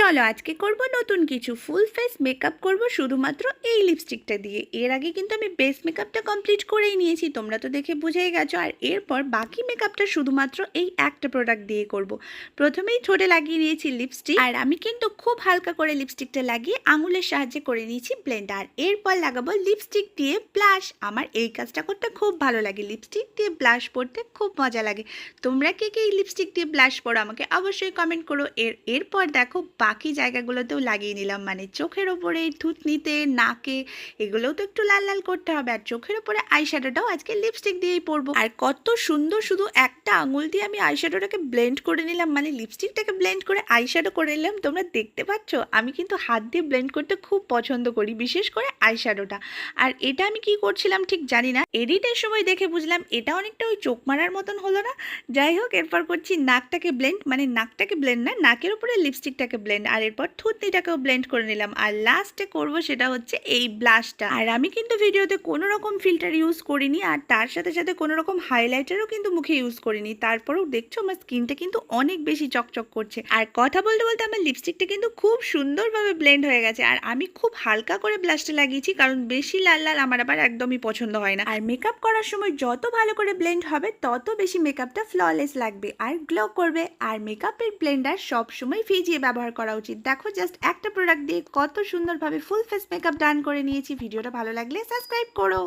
চলো আজকে করব নতুন কিছু ফুল ফেস মেকআপ করব শুধুমাত্র এই লিপস্টিকটা দিয়ে। এর আগে কিন্তু আমি বেস মেকআপটা কমপ্লিট করেই নিয়েছি, তোমরা তো দেখে বুঝেই গেছো। আর এরপর বাকি মেকআপটা শুধুমাত্র এই একটা প্রোডাক্ট দিয়ে করব। প্রথমেই ঠোঁটে লাগিয়ে নিয়েছি লিপস্টিক, আর আমি কিন্তু খুব হালকা করে লিপস্টিকটা লাগিয়ে আঙুলের সাহায্যে করে নিয়েছি ব্লেন্ড। আর এরপর লাগাবো লিপস্টিক দিয়ে ব্লাশ। আমার এই কাজটা করতে খুব ভালো লাগে, লিপস্টিক দিয়ে ব্লাশ পরতে খুব মজা লাগে। তোমরা কে কে এই লিপস্টিক দিয়ে ব্লাশ পরো আমাকে অবশ্যই কমেন্ট করো। এরপর দেখো বাকি জায়গাগুলোতেও লাগিয়ে নিলাম, মানে চোখের ওপরে, থুতনিতে, নাকে, এগুলোও তো একটু লাল লাল করতে হবে। আর চোখের ওপরে আইশ্যাডোটাও আজকে লিপস্টিক দিয়েই পরবো। আর কত সুন্দর, শুধু একটা আঙুল দিয়ে আমি আইশ্যাডোটাকে ব্লেন্ড করে নিলাম, মানে লিপস্টিকটাকে ব্লেন্ড করে আইশ্যাডো করে নিলাম। তোমরা দেখতে পাচ্ছ আমি কিন্তু হাত দিয়ে ব্লেন্ড করতে খুব পছন্দ করি, বিশেষ করে আইশ্যাডোটা। আর এটা আমি কি করছিলাম ঠিক জানি না, এডিটের সময় দেখে বুঝলাম এটা অনেকটা ওই চোখ মারার মতন হলো না। যাই হোক, এরপর করছি নাকটাকে ব্লেন্ড, মানে নাকটাকে ব্লেন্ড না, নাকের উপরে লিপস্টিকটাকে ব্লেন্ড। আর এরপর থুতনিটাকেও ব্লেন্ড করে নিলাম। আর লাস্টে করব সেটা হচ্ছে এই ব্লাশটা। আর আমি কিন্তু ভিডিওতে কোনো রকম ফিল্টার ইউজ করিনি, আর তার সাথে সাথে কোনো রকম হাইলাইটারও কিন্তু মুখে ইউজ করিনি। তারপরেও দেখছো আমার স্কিনটা কিন্তু অনেক বেশি চকচক করছে। আর কথা বলতে বলতে আমার লিপস্টিকটা কিন্তু খুব সুন্দরভাবে ব্লেন্ড হয়ে গেছে। আর আমি খুব হালকা করে ব্লাশটা লাগিয়েছি, কারণ বেশি লাল লাল আমার আবার একদমই পছন্দ হয় না। আর মেকআপ করার সময় যত ভালো করে ব্লেন্ড হবে তত বেশি মেকআপটা ফ্ললেস লাগবে আর গ্লো করবে। আর মেকআপের ব্লেন্ডার সবসময় ভিজিয়ে ব্যবহার করা উচিত। দেখো জাস্ট একটা প্রোডাক্ট দিয়ে কত সুন্দরভাবে ফুল ফেস মেকআপ ডান করে নিয়েছি। ভিডিওটা ভালো লাগলে সাবস্ক্রাইব করো।